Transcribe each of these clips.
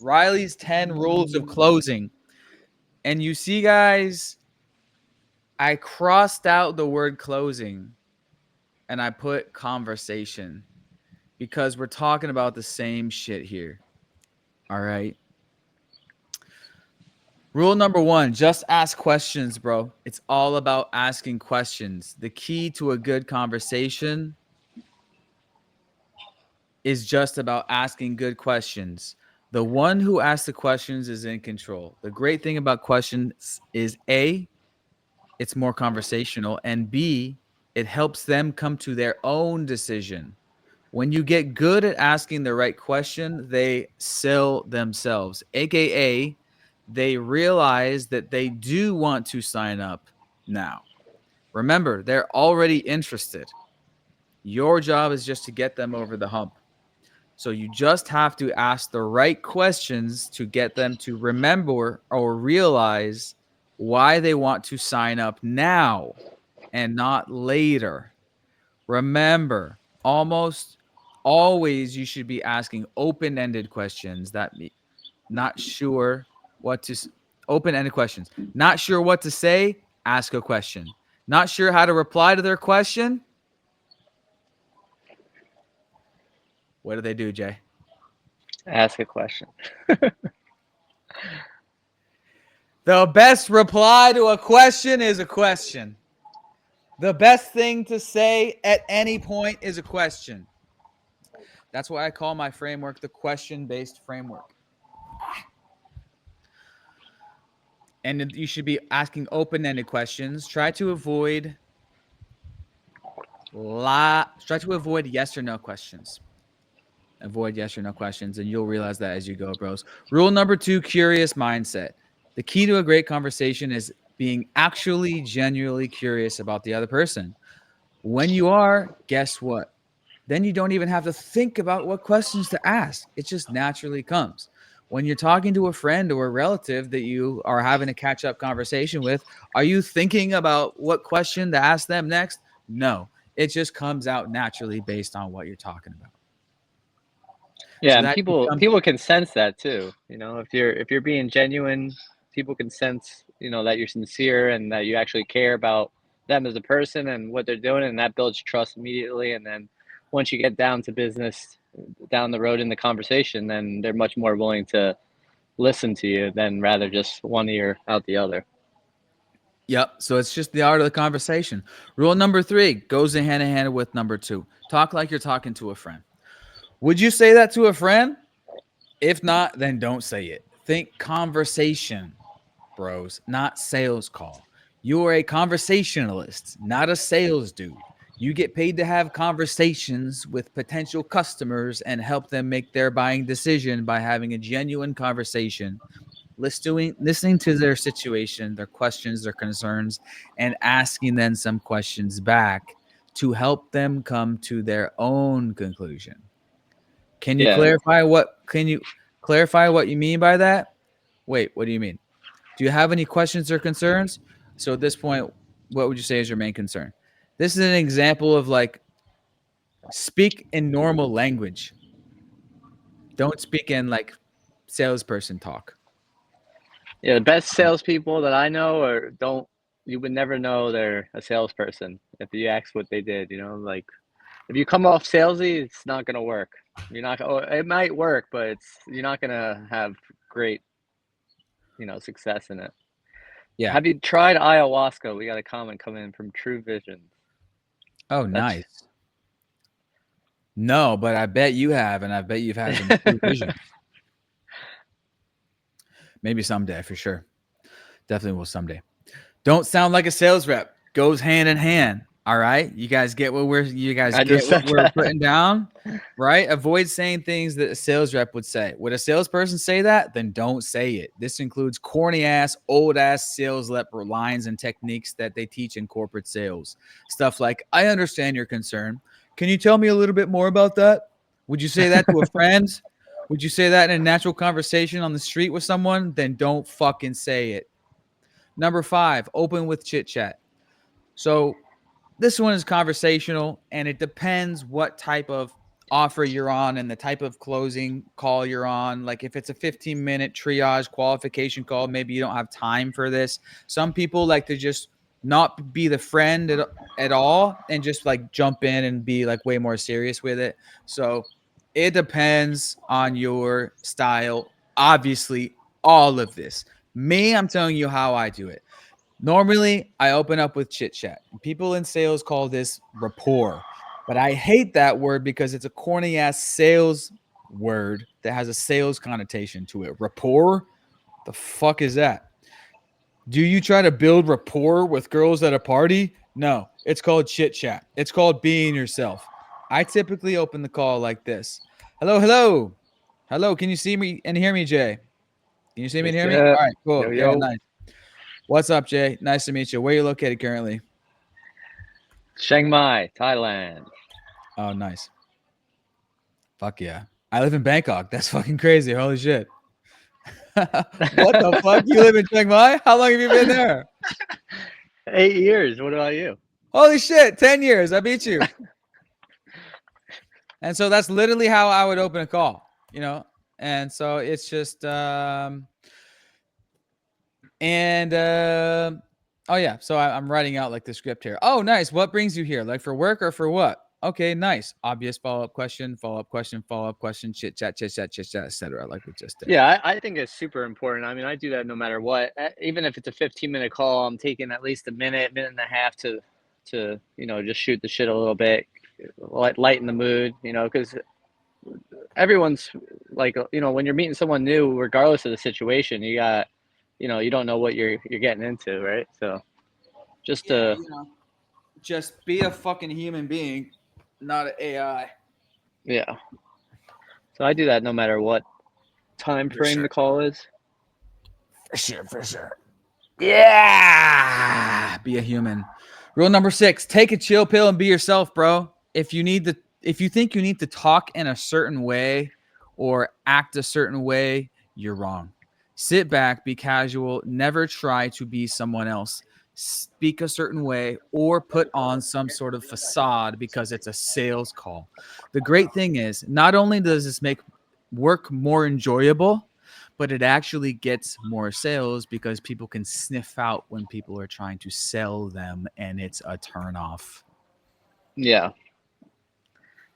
Riley's 10 rules of closing. And you see, guys, I crossed out the word closing and I put conversation because we're talking about the same shit here. All right. Rule number one, just ask questions, bro. It's all about asking questions. The key to a good conversation is just about asking good questions. The one who asks the questions is in control. The great thing about questions is A, it's more conversational, and B, it helps them come to their own decision. When you get good at asking the right question, they sell themselves, aka they realize that they do want to sign up now. Remember, they're already interested. Your job is just to get them over the hump. So you just have to ask the right questions to get them to remember or realize why they want to sign up now and not later. Remember, almost always you should be asking open-ended questions that not sure what to open-ended questions. Not sure what to say, ask a question. Not sure how to reply to their question? What do they do, Jay? Ask a question. The best reply to a question is a question. The best thing to say at any point is a question. That's why I call my framework the question-based framework. And you should be asking open-ended questions. Try to avoid yes or no questions. Avoid yes or no questions, and you'll realize that as you go, bros. Rule number 2, curious mindset. The key to a great conversation is being actually genuinely curious about the other person. When you are, guess what? Then you don't even have to think about what questions to ask. It just naturally comes. When you're talking to a friend or a relative that you are having a catch up conversation with, are you thinking about what question to ask them next? No, it just comes out naturally based on what you're talking about. Yeah, So and that becomes people can sense that too. You know, if you're being genuine, people can sense, you know, that you're sincere and that you actually care about them as a person and what they're doing, and that builds trust immediately. And then once you get down to business down the road in the conversation, then they're much more willing to listen to you than rather just one ear out the other. Yep. So it's just the art of the conversation. Rule number 3 goes in hand with number 2. Talk like you're talking to a friend. Would you say that to a friend? If not, then don't say it. Think conversation, bros, not sales call. You are a conversationalist, not a sales dude. You get paid to have conversations with potential customers and help them make their buying decision by having a genuine conversation, listening to their situation, their questions, their concerns, and asking them some questions back to help them come to their own conclusion. Can you Yeah. clarify what you mean by that? Wait, what do you mean? Do you have any questions or concerns? So at this point, what would you say is your main concern? This is an example of like speak in normal language. Don't speak in like salesperson talk. Yeah, the best salespeople that I know are don't you would never know they're a salesperson if you ask what they did, you know, like if you come off salesy, it's not gonna work. You're not oh, it might work, but it's you're not gonna have great, you know, success in it. Yeah. Have you tried ayahuasca? We got a comment coming in from True Visions. Oh, That's nice. No, but I bet you have, and I bet you've had some true visions. Maybe someday for sure. Definitely will someday. Don't sound like a sales rep. Goes hand in hand. All right. You guys I get just what said we're that. putting down? Right? Avoid saying things that a sales rep would say. Would a salesperson say that? Then don't say it. This includes corny ass, old ass sales rep lines and techniques that they teach in corporate sales. Stuff like, I understand your concern. Can you tell me a little bit more about that? Would you say that to a friend? Would you say that in a natural conversation on the street with someone? Then don't fucking say it. Number 5, open with chit chat. So this one is conversational, and it depends what type of offer you're on and the type of closing call you're on. Like if it's a 15-minute triage qualification call, maybe you don't have time for this. Some people like to just not be the friend at all and just like jump in and be like way more serious with it. So it depends on your style. Obviously, all of this. Me, I'm telling you how I do it. Normally, I open up with chit chat. People in sales call this rapport, but I hate that word because it's a corny ass sales word that has a sales connotation to it. Rapport? The fuck is that? Do you try to build rapport with girls at a party? No, it's called chit chat. It's called being yourself. I typically open the call like this. Hello, hello. Hello, can you see me and hear me, Jay? Can you see me and hear me? Yeah. All right, Yo, cool. Yeah, yo. nice. What's up, Jay? Nice to meet you. Where are you located currently? Chiang Mai, Thailand. Oh, nice. Fuck yeah. I live in Bangkok. That's fucking crazy. Holy shit. What the fuck? You live in Chiang Mai? How long have you been there? 8 years. What about you? Holy shit. 10 years. I beat you. And so that's literally how I would open a call, you know? And so it's just, oh yeah. So I'm writing out like the script here. Oh, nice. What brings you here? Like for work or for what? Okay, nice. Obvious follow-up question, follow-up question, follow-up question, chit chat, etc. Like we just did. Yeah, I think it's super important. I mean, I do that no matter what. Even if it's a 15-minute call, I'm taking at least a minute, minute and a half to just shoot the shit a little bit, lighten the mood. Because everyone's like, when you're meeting someone new, regardless of the situation, you don't know what you're getting into, right? So just Yeah, to you know, just be a fucking human being, not an AI. yeah. So I do that no matter what time For frame sure. the call is. For sure. Yeah. Be a human. Rule number 6, take a chill pill and be yourself, bro. If you think you need to talk in a certain way or act a certain way, you're wrong. Sit back, be casual, never try to be someone else. Speak a certain way or put on some sort of facade because it's a sales call. The great thing is, not only does this make work more enjoyable, but it actually gets more sales because people can sniff out when people are trying to sell them and it's a turnoff. Yeah.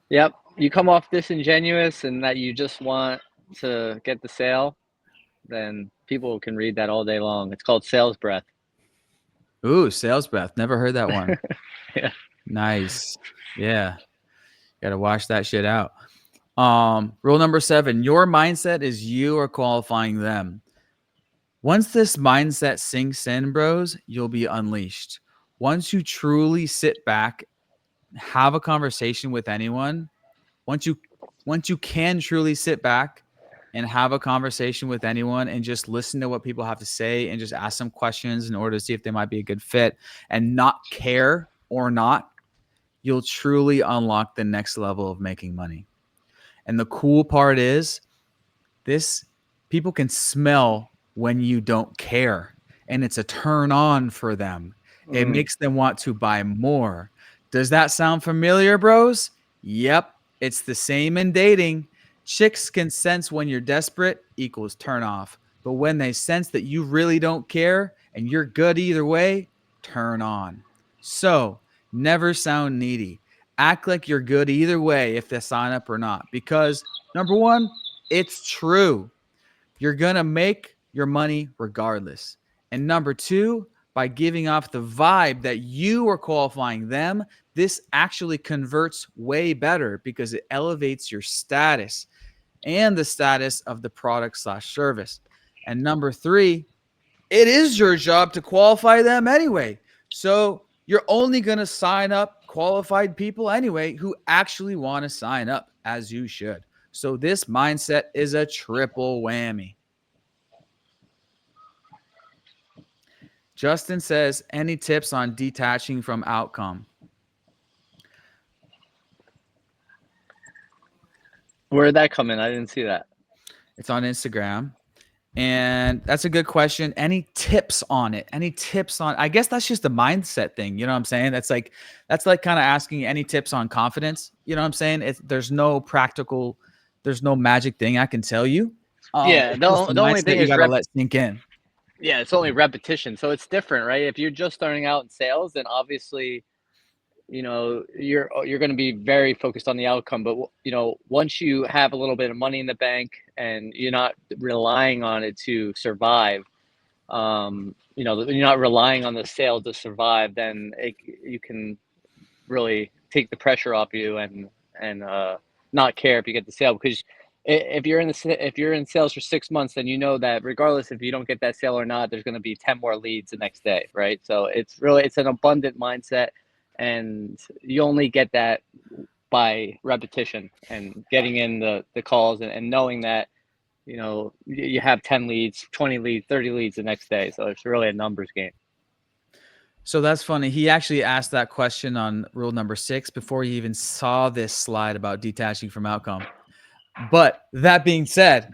Yep. You come off disingenuous and that you just want to get the sale, then people can read that all day long. It's called sales breath. Ooh, sales breath. Never heard that one. Yeah. Nice. Yeah. Gotta wash that shit out. Rule number 7, your mindset is you are qualifying them. Once this mindset sinks in, bros, you'll be unleashed. Once you truly sit back, have a conversation with anyone, once you can truly sit back and have a conversation with anyone and just listen to what people have to say and just ask some questions in order to see if they might be a good fit and not care or not, you'll truly unlock the next level of making money. And the cool part is this people can smell when you don't care, and it's a turn on for them. It makes them want to buy more. Does that sound familiar, bros? Yep, it's the same in dating. Chicks can sense when you're desperate equals turn off, but when they sense that you really don't care and you're good either way, turn on. So never sound needy. Act like you're good either way if they sign up or not, because number one, it's true. You're going to make your money regardless. And number 2, by giving off the vibe that you are qualifying them, this actually converts way better because it elevates your status and the status of the product/service. And number 3, it is your job to qualify them anyway. So you're only going to sign up qualified people anyway who actually want to sign up, as you should. So this mindset is a triple whammy. Justin says, any tips on detaching from outcome? Where did that come in? I didn't see that. It's on Instagram. And that's a good question. Any tips on it? Any tips on, I guess that's just a mindset thing. You know what I'm saying? That's like kind of asking any tips on confidence. You know what I'm saying? There's no magic thing I can tell you. Yeah, It's just a the only mindset thing you is got to let sink in. yeah, it's only repetition. So it's different, right? If you're just starting out in sales, then obviously, you're going to be very focused on the outcome. But once you have a little bit of money in the bank and you're not relying on it to survive, you're not relying on the sale to survive, then you can really take the pressure off you and not care if you get the sale. Because if you're in sales for 6 months, then you know that regardless if you don't get that sale or not, there's going to be 10 more leads the next day, right? So it's an abundant mindset, and you only get that by repetition and getting in the calls and knowing that you have 10 leads, 20 leads, 30 leads the next day. So it's really a numbers game. So that's funny. He actually asked that question on rule number 6 before he even saw this slide about detaching from outcome. But that being said,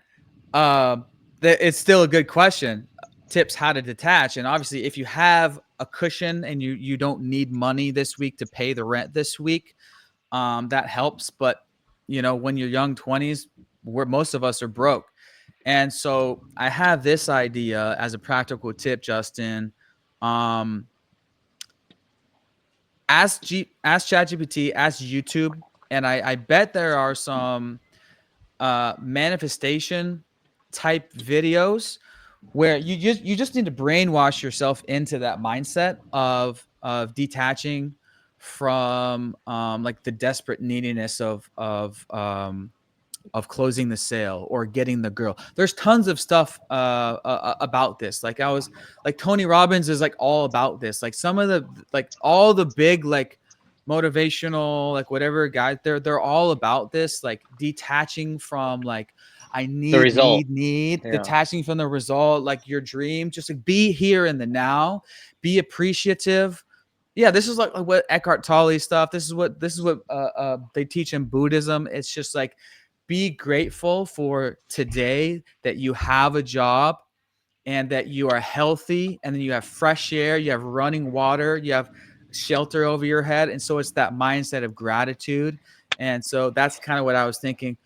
it's still a good question. Tips how to detach. And obviously, if you have a cushion and you don't need money this week to pay the rent this week, that helps. But when you're young 20s, where most of us are broke. And so I have this idea as a practical tip, Justin. Ask ChatGPT, ask YouTube, and I bet there are some manifestation type videos where you just need to brainwash yourself into that mindset of detaching from like the desperate neediness of closing the sale or getting the girl. There's tons of stuff about this. Like Tony Robbins is like all about this. Like some of the all the big motivational whatever guys, they're all about this, like detaching from I The result. need, Yeah. detaching from the result, like your dream. Just like be here in the now, be appreciative. Yeah, this is like what Eckhart Tolle stuff. This is what they teach in Buddhism. It's just like be grateful for today that you have a job and that you are healthy and then you have fresh air, you have running water, you have shelter over your head. And so it's that mindset of gratitude. And so that's kind of what I was thinking.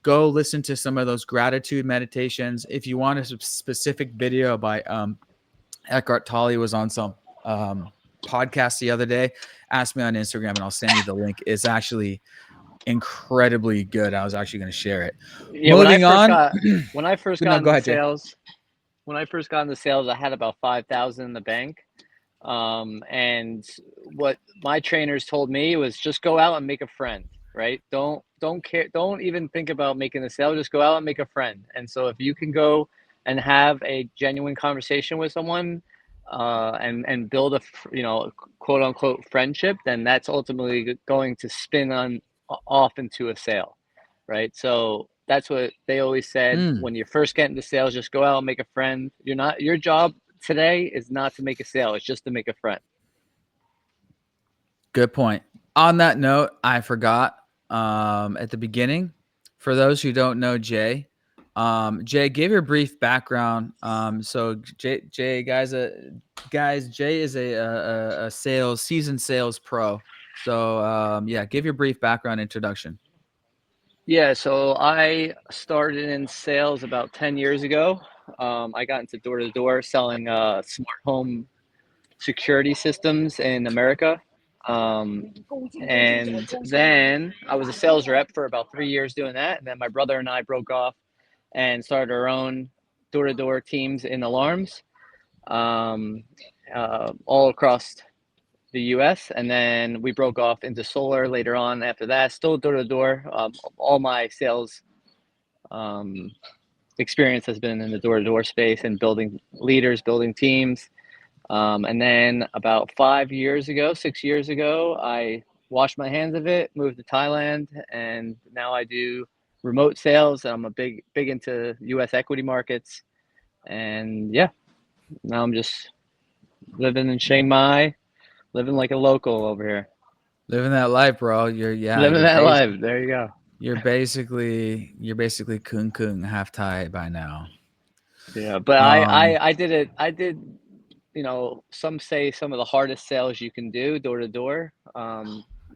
Go listen to some of those gratitude meditations. If you want a specific video by Eckhart Tolle, was on some podcast the other day. Ask me on Instagram and I'll send you the link. It's actually incredibly good. I was actually going to share it. Yeah, Moving on. when I first No, got go into ahead, Jay. sales, I had about 5,000 in the bank. And what my trainers told me was just go out and make a friend, right? Don't care, don't even think about making the sale, just go out and make a friend. And so if you can go and have a genuine conversation with someone, and build a quote unquote friendship, then that's ultimately going to spin on off into a sale, right? So that's what they always said. Mm, When you first get into sales, just go out and make a friend. Your job today is not to make a sale, it's just to make a friend. good point. On that note, I forgot at the beginning, for those who don't know Jay, Jay, give your brief background. So Jay, guys, Jay is a seasoned sales pro. So yeah, give your brief background introduction. Yeah, so I started in sales about 10 years ago. I got into door to door selling smart home security systems in America. And then I was a sales rep for about 3 years doing that. And then my brother and I broke off and started our own door to door teams in alarms, um, all across the US. And then we broke off into solar later on after that, still door to door. All my sales um, experience has been in the door to door space and building leaders, building teams. And then about 5 years ago, 6 years ago, I washed my hands of it, moved to Thailand, and now I do remote sales. I'm a big into US equity markets. And yeah, now I'm just living in Chiang Mai, living like a local over here. Living that life, bro. Living that life. There you go. You're basically kung kung half Thai by now. Yeah, but Um, I did it. I did, some say some of the hardest sales you can do door to door.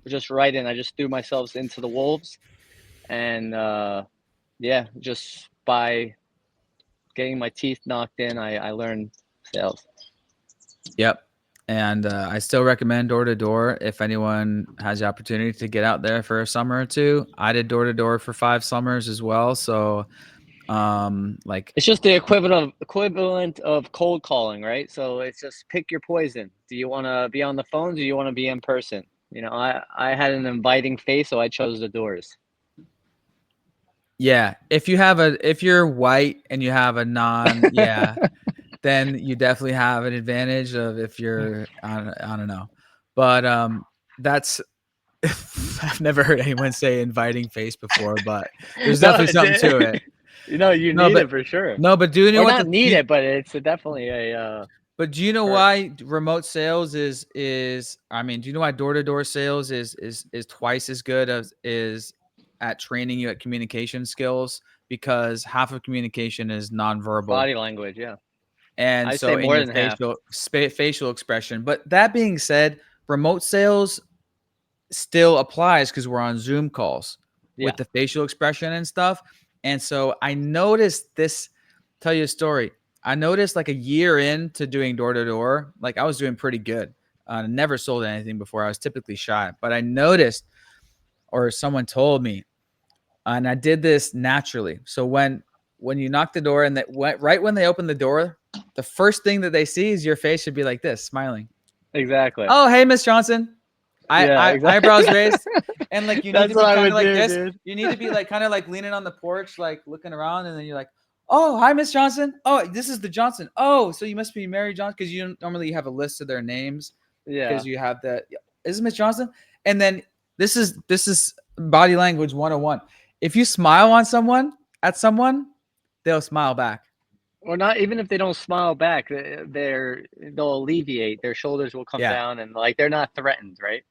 Just right in. I just threw myself into the wolves, and yeah, just by getting my teeth knocked in, I learned sales. yep. And I still recommend door to door if anyone has the opportunity to get out there for a summer or two. I did door to door for 5 summers as well. So, like, It's just the equivalent of cold calling, right? So it's just pick your poison. Do you want to be on the phone? Do you want to be in person? I had an inviting face, so I chose the doors. yeah, if you're white and you have a yeah, then you definitely have an advantage of if you're, I don't know. But that's I've never heard anyone say inviting face before, but there's No, definitely something to it. you No, need but it for sure. no, but do you know Or what not need it, but it's definitely a but do you know perk. why remote sales is I mean, do you know why door-to-door sales is twice as good as is at training you at communication skills? Because half of communication is nonverbal. Body language, yeah. And I say so in more your than half. facial expression. But that being said, remote sales still applies because we're on Zoom calls with Yeah. the facial expression and stuff. And so I noticed this, tell you a story. I noticed like a year into doing door to door, like I was doing pretty good. Never sold anything before. I was typically shy, but I noticed, or someone told me, and I did this naturally. So when you knock the door and that right when they open the door, the first thing that they see is your face should be like this, smiling. Exactly. Oh, hey, Miss Johnson. Yeah, I exactly. eyebrows raised, and like you need That's to what be I kind of would like do, this. dude. You need to be like kind of like leaning on the porch, like looking around, and then you're like, "Oh, hi, Miss Johnson. Oh, this is the Johnson. Oh, so you must be Mary Johnson because you don't normally have a list of their names Yeah. because you have that. Is it Miss Johnson? And then this is body language 101. If you smile on someone at someone, they'll smile back. Or not even if they don't smile back, they'll alleviate. Their shoulders will come Yeah, down and like they're not threatened, right?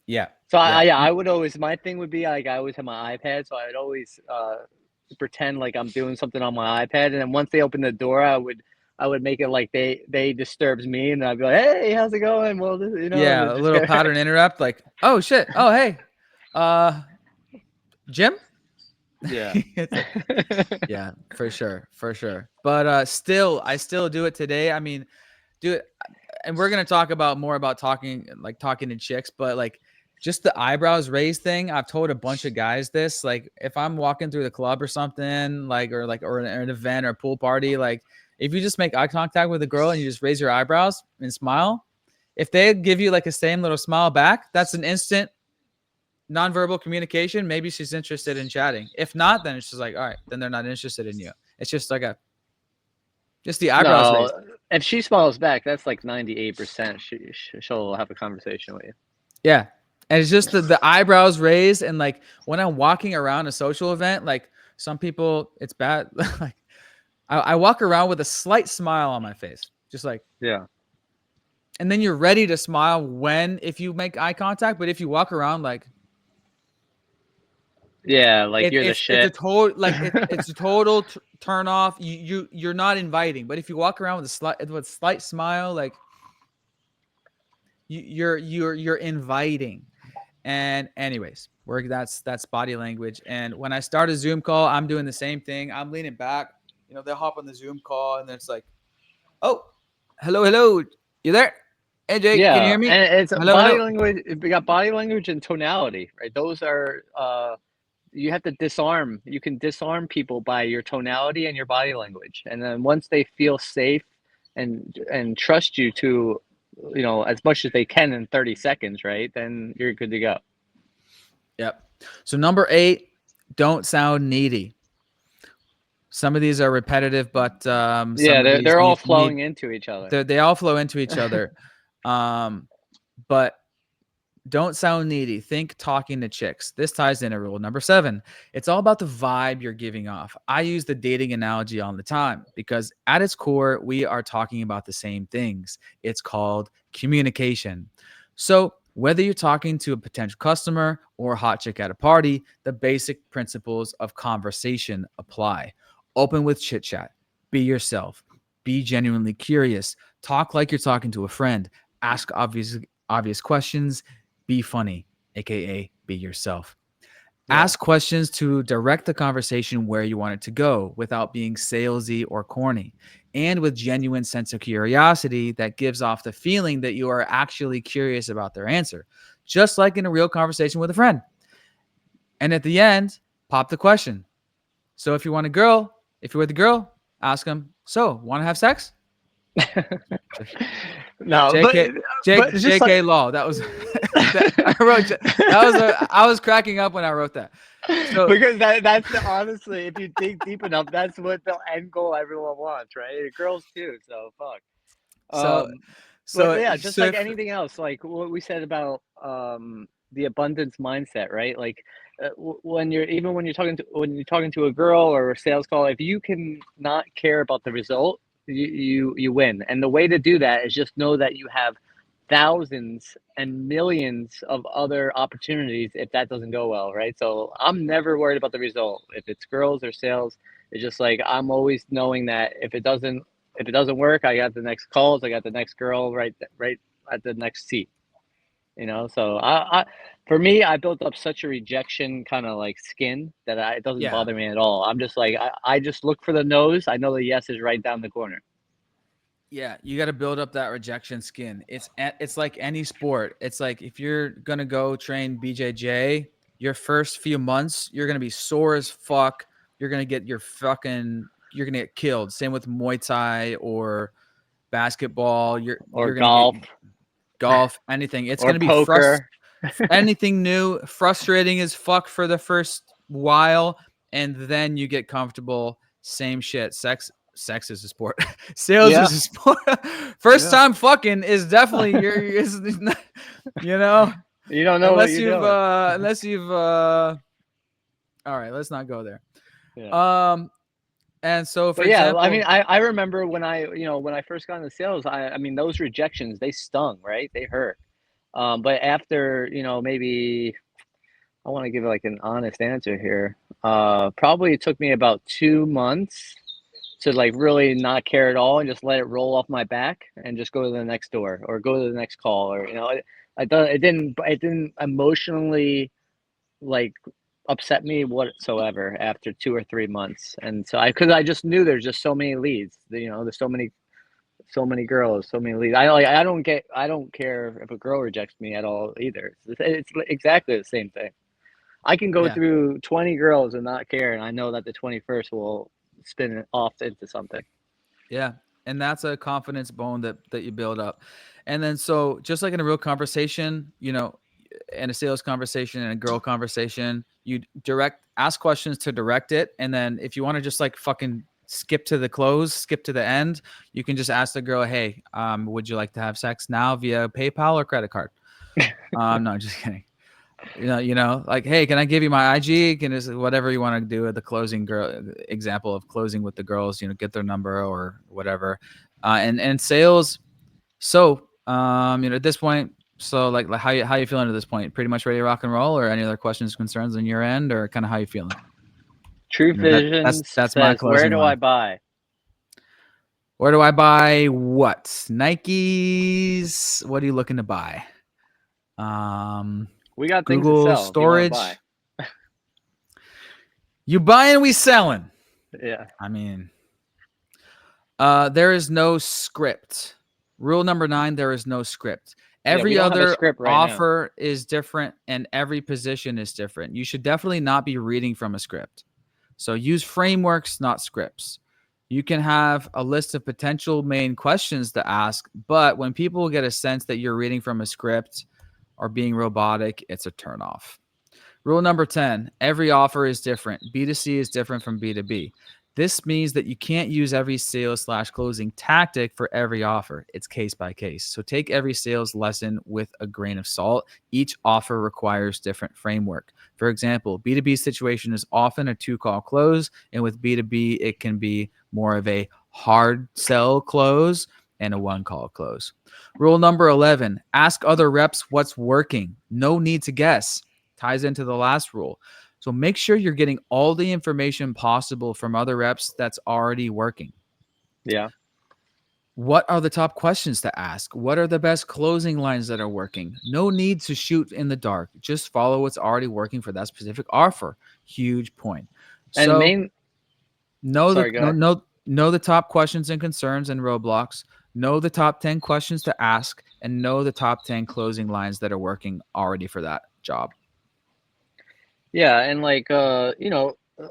yeah, So yeah, yeah, I would always my thing would be like I always have my iPad, so I would always pretend like I'm doing something on my iPad, and then once they open the door, I would make it like they disturbs me, and I'd be like, hey, how's it going? Well, and yeah. then A just little go. pattern interrupt, like, oh shit, oh hey, uh, Jim. Yeah. It's like, yeah, for sure, for sure. But still, I still do it today. I mean, do it, and we're gonna talk about more about talking to chicks, but like just the eyebrows raised thing. I've told a bunch of guys this. Like, if I'm walking through the club or something, or an event or a pool party, like if you just make eye contact with a girl and you just raise your eyebrows and smile, if they give you like a same little smile back, that's an instant nonverbal communication. Maybe she's interested in chatting. If not, then it's just like, all right, then they're not interested in you. It's just like just the eyebrows No, raised. if she smiles back, that's like 98%. She'll have a conversation with you. Yeah. And it's just the eyebrows raised. And like when I'm walking around a social event, like some people, it's bad. Like I walk around with a slight smile on my face, just like, Yeah. and then you're ready to smile if you make eye contact. But if you walk around like, Yeah, like you're the it's a shit. total it's a total turn off. You're not inviting. But if you walk around with a slight smile, like you're inviting. And anyways, that's body language. And when I start a Zoom call, I'm doing the same thing. I'm leaning back. They'll hop on the Zoom call, and then it's like, oh, hello, you there? Hey Jake, can you Yeah, hear me? and it's body Hello. language. We got body language and tonality, right? Those are you have to disarm. You can disarm people by your tonality and your body language, and then once they feel safe and trust you to, as much as they can in 30 seconds, right? Then you're good to go. Yep. So number 8, don't sound needy. Some of these are repetitive, but some Yeah, of they're these they're all need flowing into each other. they all flow into each other. But don't sound needy. Think talking to chicks. This ties into rule number 7. It's all about the vibe you're giving off. I use the dating analogy all the time because at its core, we are talking about the same things. It's called communication. So whether you're talking to a potential customer or a hot chick at a party, the basic principles of conversation apply. Open with chit chat. Be yourself. Be genuinely curious. Talk like you're talking to a friend. Ask obvious questions. Be funny, aka be yourself. Yeah. Ask questions to direct the conversation where you want it to go without being salesy or corny, and with genuine sense of curiosity that gives off the feeling that you are actually curious about their answer, just like in a real conversation with a friend. And at the end, pop the question. So if you want a girl, if you're with a girl, ask them, so want to have sex? No, JK, but it's just like JK Law. That was I was cracking up when I wrote that. So because that's honestly, if you dig deep enough, that's what the end goal everyone wants, right? Girls too. So fuck. so Um, but so yeah, just so like if anything else, like what we said about the abundance mindset, right? Like when you're talking to a girl or a sales call, if you can not care about the result, you win. And the way to do that is just know that you have thousands and millions of other opportunities if that doesn't go well, right? So I'm never worried about the result. If it's girls or sales, it's just like I'm always knowing that if it doesn't work, I got the next calls, I got the next girl right at the next seat. So for me, I built up such a rejection kind of like skin that it doesn't yeah, bother me at all. I'm just like I just look for the no's. I know the yes is right down the corner. yeah, you got to build up that rejection skin. It's like any sport. It's like if you're gonna go train BJJ, your first few months you're gonna be sore as fuck. You're gonna get you're gonna get killed. Same with Muay Thai or basketball. Or You're gonna get golf golf, anything. It's or gonna be poker. anything new, frustrating as fuck for the first while, and then you get comfortable. Same shit. Sex is a sport. Sales Yeah, is a sport. First yeah. time fucking is definitely you know, You don't know what you're doing. unless you've all right, let's not go there. Yeah. Um and so for But yeah, I mean, example, I remember when I first got into sales, I mean, those rejections, they stung, right? They hurt. But after, maybe I want to give like an honest answer here. Probably it took me about 2 months to like really not care at all and just let it roll off my back and just go to the next door or go to the next call or it didn't emotionally like upset me whatsoever after 2 or 3 months. And so because I just knew there's just so many leads. There's so many girls, so many leads. I don't care if a girl rejects me at all either. It's exactly the same thing. I can go yeah. through 20 girls and not care, and I know that the 21st will spin it off into something. Yeah. And that's a confidence bone that you build up. And then so just like in a real conversation, in a sales conversation and a girl conversation, you ask questions to direct it. And then if you want to just like fucking skip to the close, skip to the end, you can just ask the girl, hey, would you like to have sex now via PayPal or credit card? No, just kidding. Like, hey, can I give you my IG? Can this whatever you want to do at the closing girl example of closing with the girls, get their number or whatever. And sales. So, at this point, so like how you feeling at this point? Pretty much ready to rock and roll, or any other questions, concerns on your end, or kind of how you feeling? True Vision That's my says, "Where closing do I line. buy?" Where do I buy what? Nikes. What are you looking to buy? We got things to Google sell if you want to buy. storage. You buying, we selling. Yeah. I mean, there is no script. Rule number 9, there is no script. Yeah, we Every don't have a other script right now. offer is different and every position is different. You should definitely not be reading from a script. So use frameworks, not scripts. You can have a list of potential main questions to ask, but when people get a sense that you're reading from a script or being robotic, it's a turnoff. Rule number 10, every offer is different. B2C is different from B2B. This means that you can't use every sales/closing tactic for every offer. It's case by case. So take every sales lesson with a grain of salt. Each offer requires different framework. For example, B2B situation is often a 2-call close, and with B2B, it can be more of a hard sell close and a 1-call close. Rule number 11, ask other reps what's working. No need to guess. Ties into the last rule. So make sure you're getting all the information possible from other reps that's already working. Yeah. What are the top questions to ask? What are the best closing lines that are working? No need to shoot in the dark. Just follow what's already working for that specific offer. Huge point. And the So main, know the sorry, go no ahead. no know the top questions and concerns and roadblocks. Know the top 10 questions to ask, and know the top 10 closing lines that are working already for that job. Yeah, and like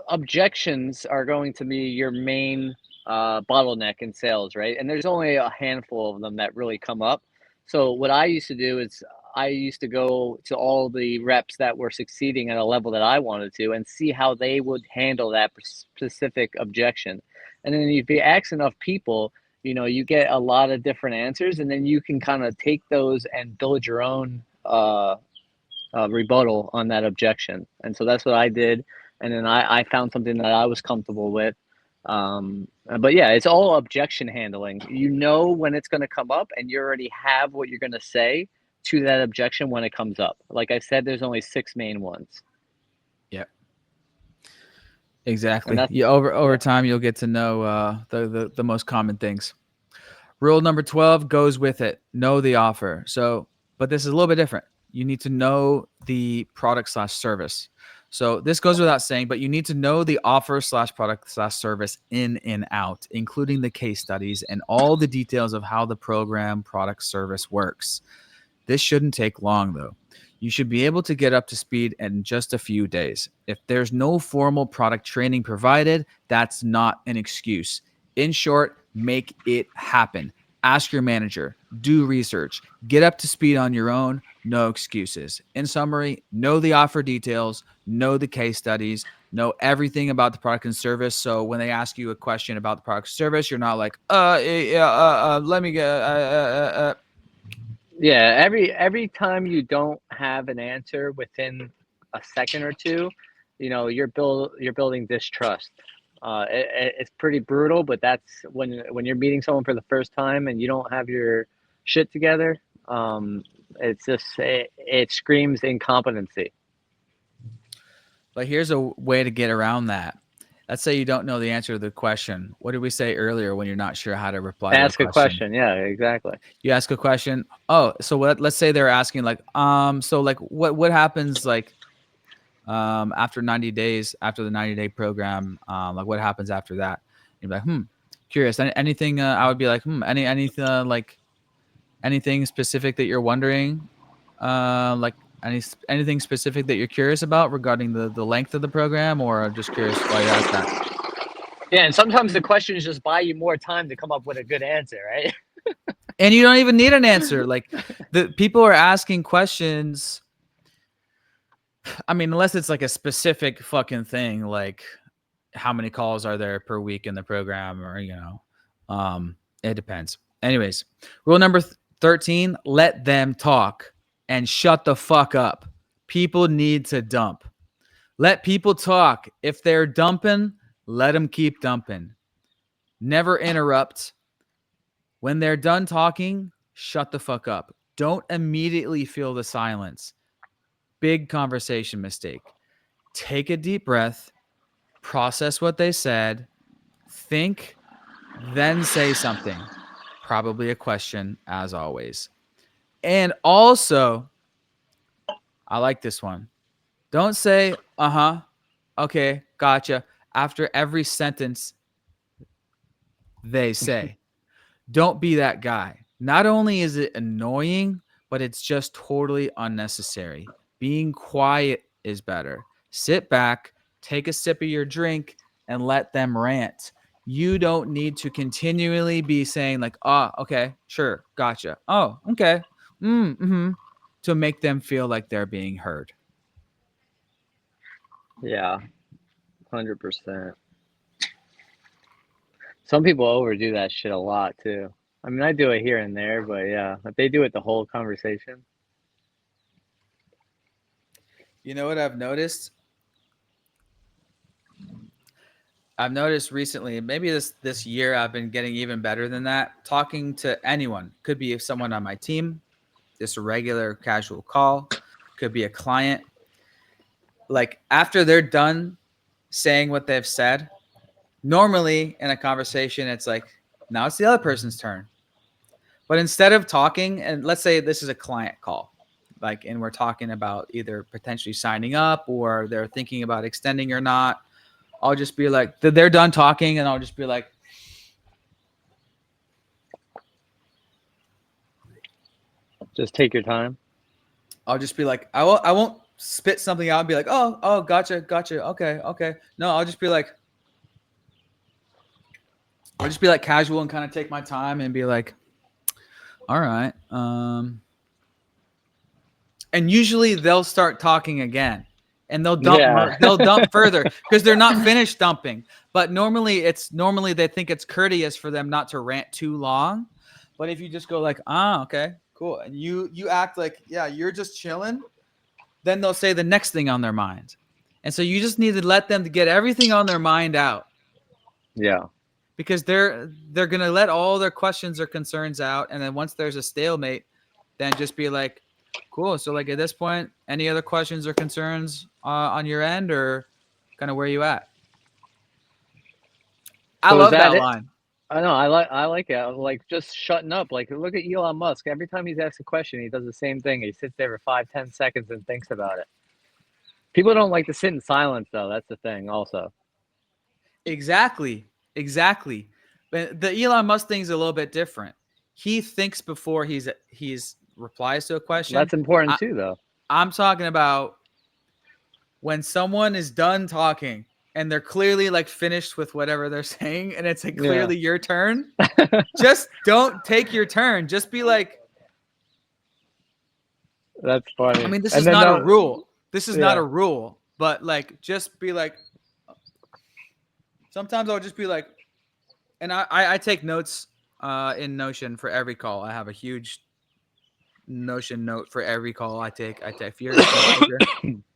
objections are going to be your main bottleneck in sales, right? And there's only a handful of them that really come up. So what I used to do is I used to go to all the reps that were succeeding at a level that I wanted to and see how they would handle that specific objection. And then if you ask enough people, you get a lot of different answers, and then you can kind of take those and build your own rebuttal on that objection. And so that's what I did. And then I found something that I was comfortable with. But yeah, it's all objection handling. You know when it's going to come up, and you already have what you're going to say to that objection when it comes up. Like I said, there's only 6 main ones. Yep. And Exactly. that's, Yeah, over yeah. time you'll get to know the most common things. Rule number 12 goes with it. Know the offer. So, but this is a little bit different. You need to know the product slash service. So this goes without saying, but you need to know the offer slash product slash service in and out, including the case studies and all the details of how the program, product, service works. This shouldn't take long though. You should be able to get up to speed in just a few days. If there's no formal product training provided, that's not an excuse. In short, make it happen. Ask your manager, do research, get up to speed on your own, no excuses. In summary, know the offer details, know the case studies, know everything about the product and service. So when they ask you a question about the product service, you're not like, let me get, Yeah, every time you don't have an answer within a second or two, you're building distrust. It's pretty brutal, but that's when you're meeting someone for the first time and you don't have your shit together. It's just it screams incompetency. But here's a way to get around that. Let's say you don't know the answer to the question. What did we say earlier when you're not sure how to reply to a Ask a question? question. Yeah, exactly. You ask a question. Oh, so let's say they're asking like, so like what happens like after 90 days, after the 90-day program, like what happens after that? You'd be like, curious. Anything I would be like, anything like anything specific that you're wondering? Like anything specific that you're curious about regarding the length of the program, or just curious why you asked that? Yeah, and sometimes the questions just buy you more time to come up with a good answer, right? And you don't even need an answer. Like the people are asking questions. I mean, unless it's like a specific fucking thing, like how many calls are there per week in the program, or it depends. Anyways, rule number 13: let them talk and shut the fuck up. People need to dump. Let people talk. If they're dumping, let them keep dumping. Never interrupt. When they're done talking, shut the fuck up. Don't immediately fill the silence. Big conversation mistake. Take a deep breath, process what they said, think, then say something. Probably a question, as always. And also, I like this one. Don't say, okay, gotcha, after every sentence they say. Don't be that guy. Not only is it annoying, but it's just totally unnecessary. Being quiet is better. Sit back, take a sip of your drink, and let them rant. You don't need to continually be saying, like, oh, okay, sure, gotcha. Oh, okay. Mm-hmm. To make them feel like they're being heard. Yeah, 100%. Some people overdo that shit a lot too. I mean, I do it here and there, but yeah, if they do it the whole conversation. You know what I've noticed? I've noticed recently, maybe this year, I've been getting even better than that. Talking to anyone, could be someone on my team, just a regular casual call, could be a client. Like after they're done saying what they've said, normally in a conversation, it's like, Now it's the other person's turn. But instead of talking, and let's say this is a client call, like, and we're talking about either potentially signing up or they're thinking about extending or not, I'll just be like, they're done talking, and I'll just be like, Just take your time. I'll just be like, I won't spit something out and be like, oh, gotcha, okay. No, I'll just be like casual and kind of take my time and be like, all right. And usually they'll start talking again, and they'll dump Yeah. they'll dump further because they're not finished dumping. But normally they think it's courteous for them not to rant too long. But if you just go like, okay, cool, and you act like, yeah, you're just chilling, then they'll say the next thing on their mind. And so you just need to let them get everything on their mind out. Yeah. Because they're going to let all their questions or concerns out, and then once there's a stalemate, then just be like, cool, so like at this point, any other questions or concerns on your end, or kind of where you at? I So is love that that it? line. I know. I like it. Like just shutting up. Like look at Elon Musk. Every time he's asked a question, he does the same thing. He sits there for 5, 10 seconds and thinks about it. People don't like to sit in silence, though. That's the thing, also. Exactly. But the Elon Musk thing is a little bit different. He thinks before he's replies to a question. That's important too, though. I'm talking about when someone is done talking and they're clearly like finished with whatever they're saying, and it's like clearly your turn. Just don't take your turn. Just be like, that's funny. I mean, this is not a rule. This is not a rule, but like, just be like, sometimes I'll just be like, and I take notes in Notion for every call. I have a huge Notion note for every call I take. If you're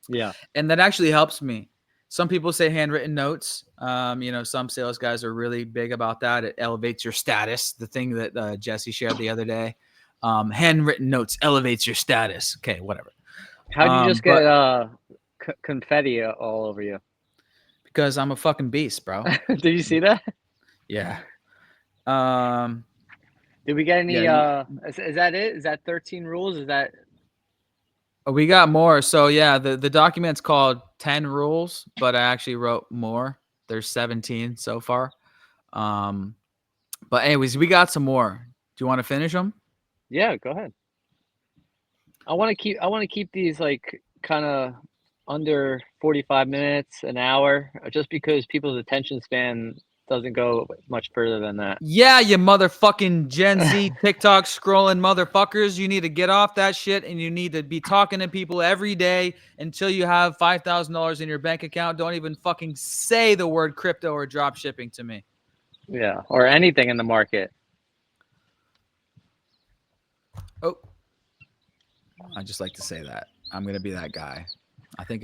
yeah. And that actually helps me. Some people say handwritten notes. Some sales guys are really big about that. It elevates your status. The thing that Jesse shared the other day, handwritten notes elevates your status. Okay, whatever. How'd you just get confetti all over you? Because I'm a fucking beast, bro. Did you see that? Yeah. Did we get any? Is that it? Is that 13 rules? Is that? We got more. So yeah, the document's called 10 Rules, but I actually wrote more. There's 17 so far. But anyways, we got some more. Do you want to finish them? Yeah, go ahead. I want to keep these like kind of under 45 minutes, an hour, just because people's attention span doesn't go much further than that. Yeah, you motherfucking Gen Z TikTok scrolling motherfuckers. You need to get off that shit, and you need to be talking to people every day until you have $5,000 in your bank account. Don't even fucking say the word crypto or drop shipping to me. Yeah, or anything in the market. Oh, I just like to say that. I'm gonna be that guy. I think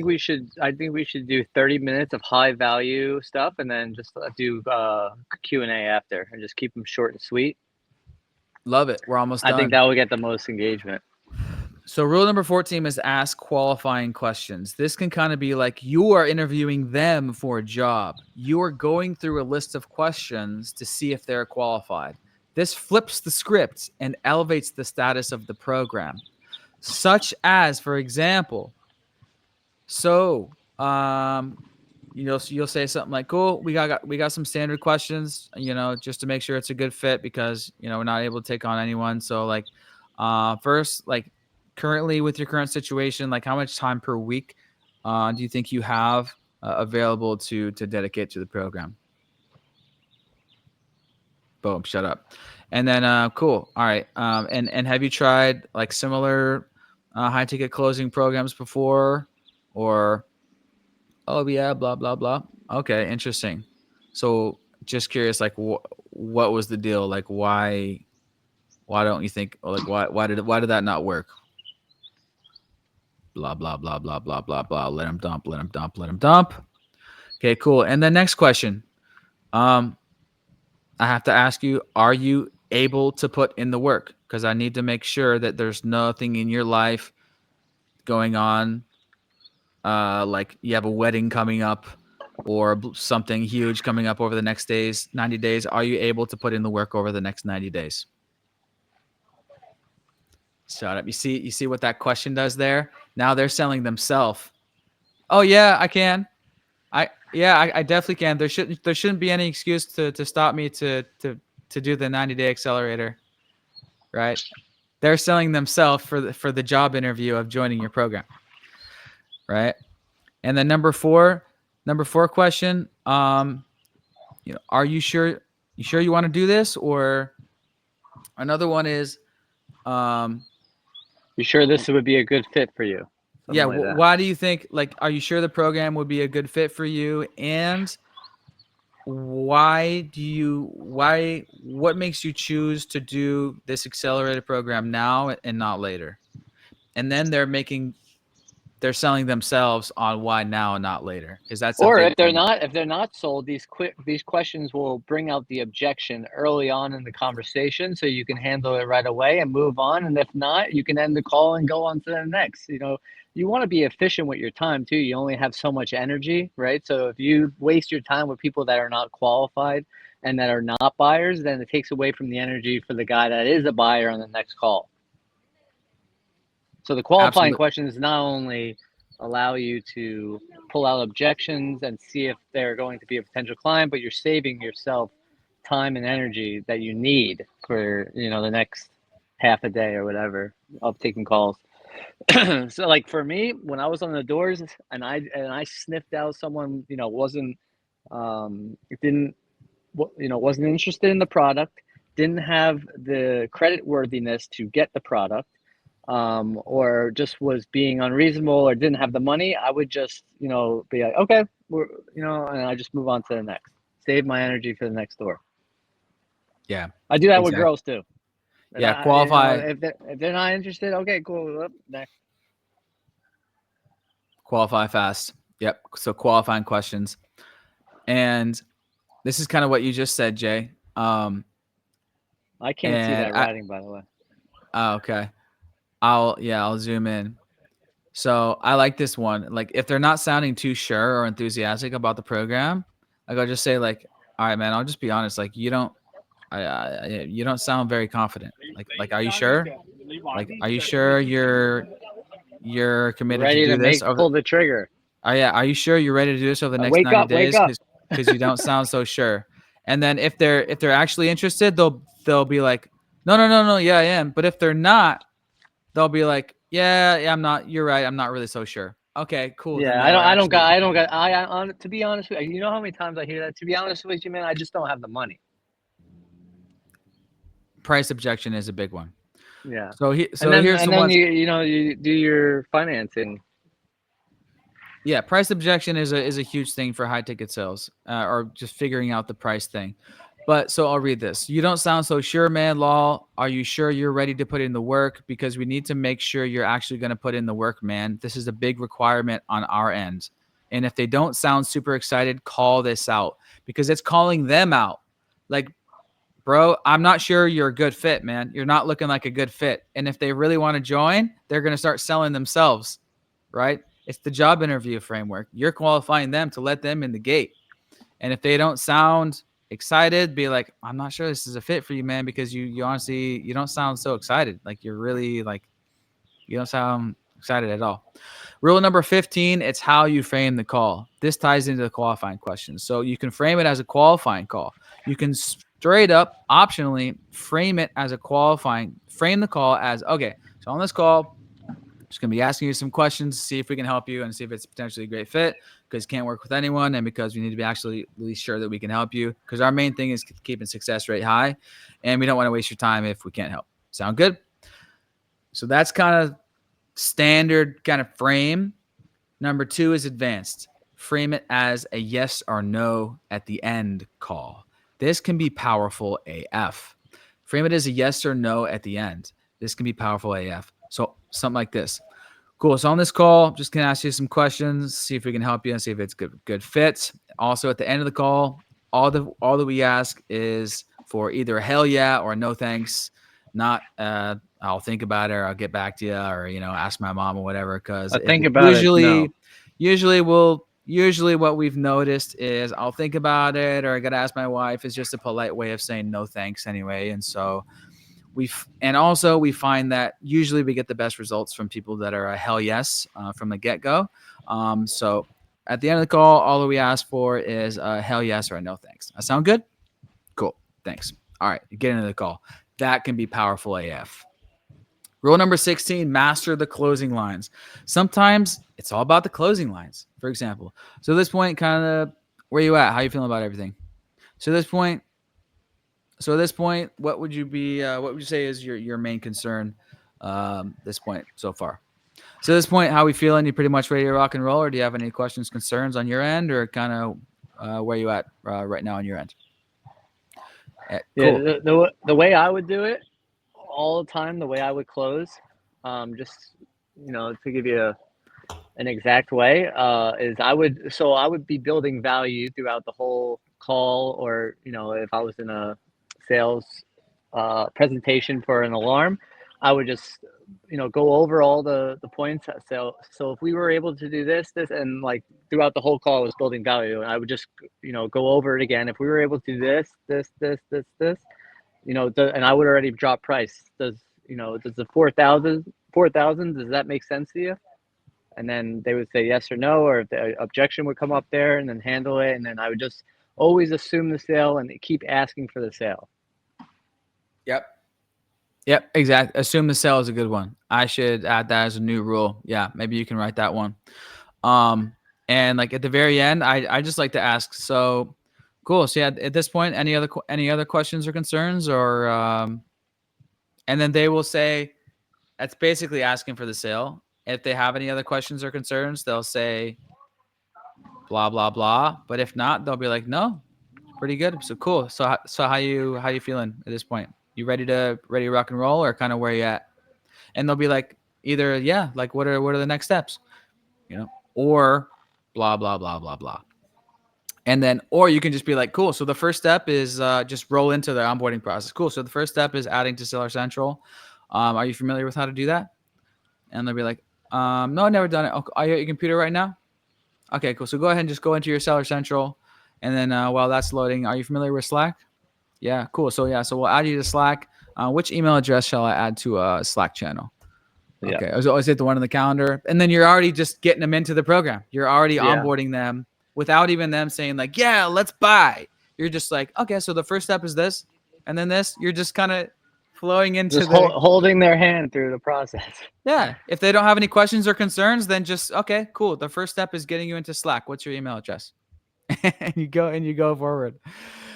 we should do 30 minutes of high value stuff, and then just do Q&A after, and just keep them short and sweet. Love it. We're almost done. I think that will get the most engagement. So rule number 14 is ask qualifying questions. This can kind of be like you are interviewing them for a job. You are going through a list of questions to see if they're qualified. This flips the script and elevates the status of the program. Such as, for example, you'll say something like, cool, we got some standard questions, just to make sure it's a good fit, because we're not able to take on anyone. So like first, like currently with your current situation, like how much time per week do you think you have available to dedicate to the program? Boom, shut up. And then cool. All right. And have you tried like similar high ticket closing programs before? Or, oh yeah, blah blah blah. Okay, interesting. So just curious, like what was the deal? Like why don't you think, or like why did that not work? Blah blah blah blah blah blah blah. Let him dump. Okay, cool. And then next question. I have to ask you, are you able to put in the work? Because I need to make sure that there's nothing in your life going on. Like you have a wedding coming up, or something huge coming up over the next 90 days, are you able to put in the work over the next 90 days? Shut up. You see what that question does there? Now they're selling themselves. Oh yeah, I can. I definitely can. There shouldn't be any excuse to stop me to do the 90-day accelerator, right? They're selling themselves for the job interview of joining your program, right? And then number four question, are you sure you want to do this? Or another one is, you sure this would be a good fit for you? Something like why do you think, like, are you sure the program would be a good fit for you? And what makes you choose to do this accelerated program now and not later? And then they're selling themselves on why now and not later, because that's or if they're not sold, these questions will bring out the objection early on in the conversation, so you can handle it right away and move on. And if not, you can end the call and go on to the next. You want to be efficient with your time too. You only have so much energy, right? So if you waste your time with people that are not qualified and that are not buyers, then it takes away from the energy for the guy that is a buyer on the next call. So the qualifying questions not only allow you to pull out objections and see if they're going to be a potential client, but you're saving yourself time and energy that you need for the next half a day or whatever of taking calls. So like for me, when I was on the doors and I sniffed out someone wasn't interested in the product, didn't have the credit worthiness to get the product, or just was being unreasonable or didn't have the money, I would just be like, okay, and I just move on to the next, save my energy for the next door. Yeah, I do that with girls too. Yeah, qualify. If they're not interested, okay, cool. Next. Qualify fast. Yep. So qualifying questions, and this is kind of what you just said, Jay. I can't see that writing, by the way. Oh, okay. I'll zoom in. So I like this one. Like, if they're not sounding too sure or enthusiastic about the program, like, I'll just say, like, all right, man, I'll just be honest. Like, you don't sound very confident. Like, are you sure? Like, are you sure you're committed ready to do this? Pull the trigger. Oh yeah. Are you sure you're ready to do this over the next 90 days? Because you don't sound so sure. And then if they're actually interested, they'll be like, no, yeah, I am. But if they're not, they'll be like, yeah, I'm not. You're right. I'm not really so sure. Okay, cool. Yeah, I don't got. To be honest with you, you know how many times I hear that? To be honest with you, man, I just don't have the money. Price objection is a big one. Yeah. So here's you do your financing. Yeah, price objection is a huge thing for high ticket sales, or just figuring out the price thing. But so I'll read this. You don't sound so sure, man. Lol. Are you sure you're ready to put in the work? Because we need to make sure you're actually going to put in the work, man. This is a big requirement on our end. And if they don't sound super excited, call this out, because it's calling them out. Like, bro, I'm not sure you're a good fit, man. You're not looking like a good fit. And if they really want to join, they're going to start selling themselves, right? It's the job interview framework. You're qualifying them to let them in the gate. And if they don't sound excited, be like, I'm not sure this is a fit for you, man, because you honestly, you don't sound so excited. Like, you're really, like, you don't sound excited at all. Rule number 15, it's how you frame the call. This ties into the qualifying questions. So you can frame it as a qualifying call. You can straight up, optionally, frame it as frame the call as, okay, so on this call, just going to be asking you some questions to see if we can help you and see if it's potentially a great fit, because can't work with anyone, and because we need to be actually really sure that we can help you, because our main thing is keeping success rate high, and we don't want to waste your time if we can't help. Sound good? So that's kind of standard kind of frame. Number 2 is advanced. Frame it as a yes or no at the end call. This can be powerful AF. Frame it as a yes or no at the end. This can be powerful AF. So something like this. Cool. So on this call, just going to ask you some questions, see if we can help you and see if it's good fit. Also, at the end of the call, all that we ask is for either a hell yeah or a no thanks. Not I'll think about it, or I'll get back to you, or ask my mom or whatever. Because usually we'll usually what we've noticed is I'll think about it, or I got to ask my wife. Is just a polite way of saying no thanks anyway. And so also we find that usually we get the best results from people that are a hell yes from the get-go. So at the end of the call, all that we ask for is a hell yes or a no thanks. That sound good? Cool. Thanks. All right, get into the call. That can be powerful AF. Rule number 16, master the closing lines. Sometimes it's all about the closing lines, for example. So at this point, kind of where you at? How you feeling about everything? So at this point, what would you say is your main concern this point so far? So at this point, how we feeling? You pretty much ready to rock and roll, or do you have any questions, concerns on your end, or kind of where you at right now on your end? Yeah, Cool. the way I would do it all the time, the way I would close, just to give you an exact way, is I would be building value throughout the whole call, or if I was in a sales presentation for an alarm, I would just go over all the points. So if we were able to do this, and like throughout the whole call, I was building value, and I would just go over it again. If we were able to do this, and I would already drop price. Does the 4,000, does that make sense to you? And then they would say yes or no, or if the objection would come up there, and then handle it. And then I would just always assume the sale and keep asking for the sale. Yep, exactly. Assume the sale is a good one. I should add that as a new rule. Yeah, maybe you can write that one. And like at the very end, I just like to ask. So, cool. So yeah, at this point, any other questions or concerns, or and then they will say, that's basically asking for the sale. If they have any other questions or concerns, they'll say blah blah blah. But if not, they'll be like, no, pretty good. So cool. So how you feeling at this point? You ready to rock and roll, or kind of where you at? And they'll be like, either yeah, like what are the next steps, or blah blah blah blah blah. And then, or you can just be like, cool. So the first step is just roll into the onboarding process. Cool. So the first step is adding to Seller Central. Are you familiar with how to do that? And they'll be like, no, I've never done it. Okay, are you at your computer right now? Okay, cool. So go ahead and just go into your Seller Central. And then while that's loading, are you familiar with Slack? Yeah, cool. So yeah, so we'll add you to Slack. Which email address shall I add to a Slack channel? Okay, Yeah. I was always hit the one on the calendar, and then you're already just getting them into the program. You're already Yeah. onboarding them without even them saying like, "Yeah, let's buy." You're just like, "Okay, so the first step is this, and then this." You're just kind of flowing into Just holding their hand through the process. Yeah. If they don't have any questions or concerns, then just okay, cool. The first step is getting you into Slack. What's your email address? and you go forward.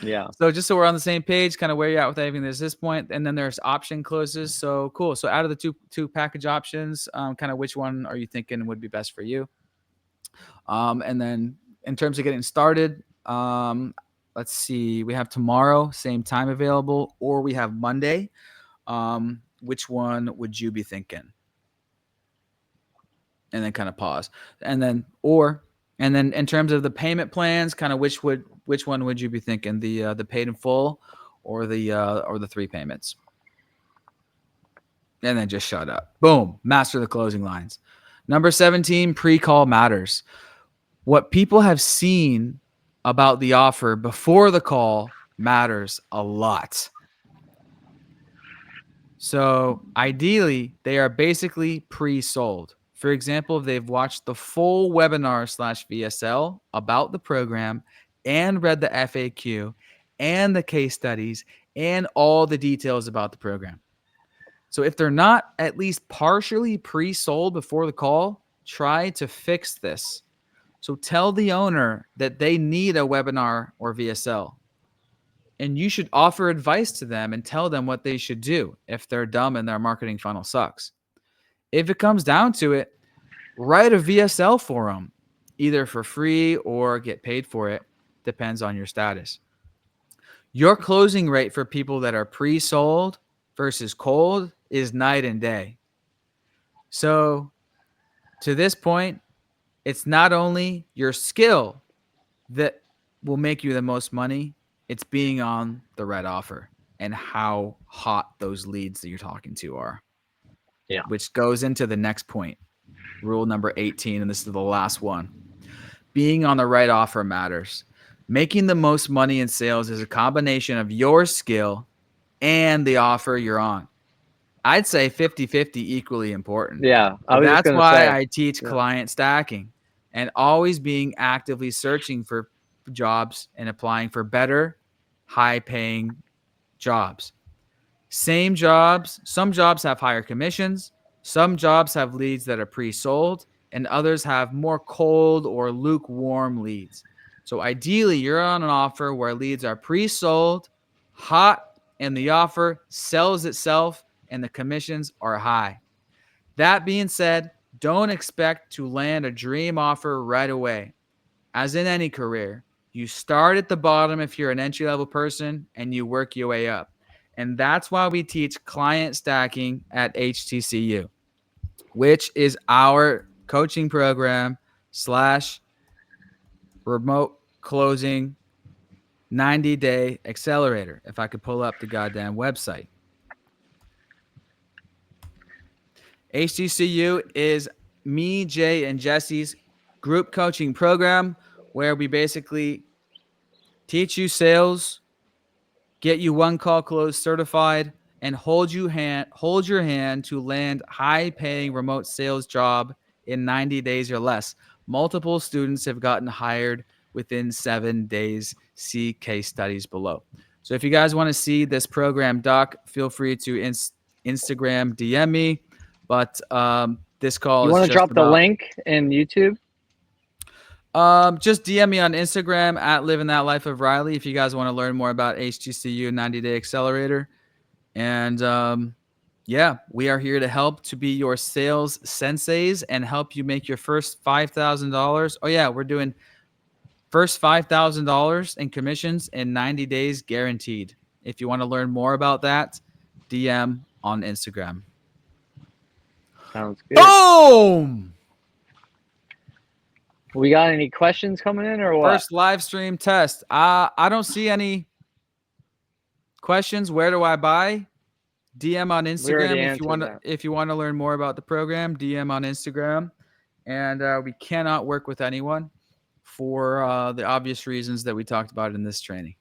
Yeah. So just so we're on the same page, kind of where you're at with everything at this point, and then there's option closes. So cool. So out of the two package options, kind of which one are you thinking would be best for you? And then in terms of getting started, let's see, we have tomorrow, same time available, or we have Monday. Which one would you be thinking? And then kind of pause, and then in terms of the payment plans, kind of which one would you be thinking? The paid in full, or the 3 payments? And then just shut up. Boom. Master the closing lines. Number 17, pre-call matters. What people have seen about the offer before the call matters a lot. So ideally, they are basically pre-sold. For example, if they've watched the full webinar / VSL about the program and read the FAQ and the case studies and all the details about the program. So if they're not at least partially pre-sold before the call, try to fix this. So tell the owner that they need a webinar or VSL. And you should offer advice to them and tell them what they should do if they're dumb and their marketing funnel sucks. If it comes down to it, write a VSL for them, either for free or get paid for it. Depends on your status. Your closing rate for people that are pre-sold versus cold is night and day. So to this point, it's not only your skill that will make you the most money, it's being on the right offer and how hot those leads that you're talking to are. Yeah. Which goes into the next point, rule number 18, and this is the last one. being on the right offer matters. Making the most money in sales is a combination of your skill and the offer you're on. I'd say 50-50 equally important. Yeah, I So was just that's gonna why say. I teach Yeah. client stacking and always being actively searching for jobs and applying for better, high-paying jobs. Same jobs, some jobs have higher commissions, some jobs have leads that are pre-sold, and others have more cold or lukewarm leads. So ideally, you're on an offer where leads are pre-sold, hot, and the offer sells itself and the commissions are high. That being said, don't expect to land a dream offer right away. As in any career, you start at the bottom if you're an entry level person and you work your way up. And that's why we teach client stacking at HTCU, which is our coaching program slash remote closing 90-day accelerator. If I could pull up the goddamn website. HTCU is me, Jay, and Jesse's group coaching program where we basically teach you sales, get you one call close certified, and hold your hand to land high-paying remote sales job in 90 days or less. Multiple students have gotten hired within 7 days. See case studies below. So if you guys want to see this program doc, feel free to Instagram DM me. But this call You is want to just drop the about link in YouTube? just DM me on Instagram at Living That Life of Riley if you guys want to learn more about HTCU 90-Day Accelerator. And yeah, we are here to help to be your sales senseis and help you make your first $5,000. Oh yeah, we're doing first $5,000 in commissions in 90 days guaranteed. If you want to learn more about that, DM on Instagram. Sounds good. Boom! We got any questions coming in or what? First live stream test. I don't see any questions. Where do I buy? DM on Instagram if you want to learn more about the program. DM on Instagram, and we cannot work with anyone for the obvious reasons that we talked about in this training.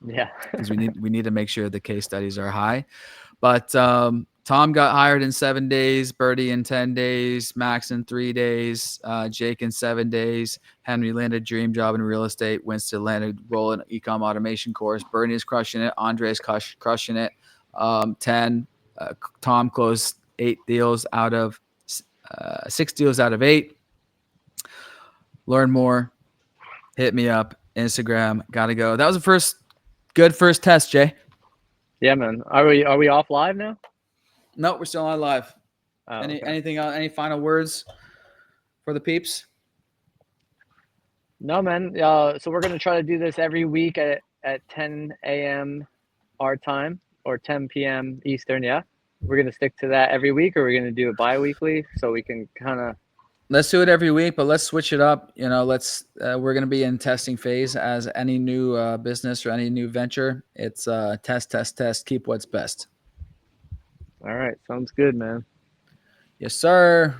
Yeah, because we need to make sure the case studies are high. But Tom got hired in 7 days, Birdie in 10 days, Max in 3 days, Jake in 7 days. Henry landed a dream job in real estate. Winston landed role in ecom automation course. Bernie is crushing it. Andre's crushing it. 10. Tom closed 6 deals out of 8. Learn more. Hit me up. Instagram. Gotta go. That was the good first test, Jay. Yeah, man. Are we off live now? No, we're still on live. Oh, Anything else? Any final words for the peeps? No, man. So we're gonna try to do this every week at 10 a.m. our time or 10 p.m. Eastern. Yeah, we're gonna stick to that every week, or we're gonna do it bi-weekly so we can kind of. Let's do it every week, but let's switch it up. You know, we're gonna be in testing phase as any new business or any new venture. It's test. Keep what's best. All right, sounds good, man. Yes, sir.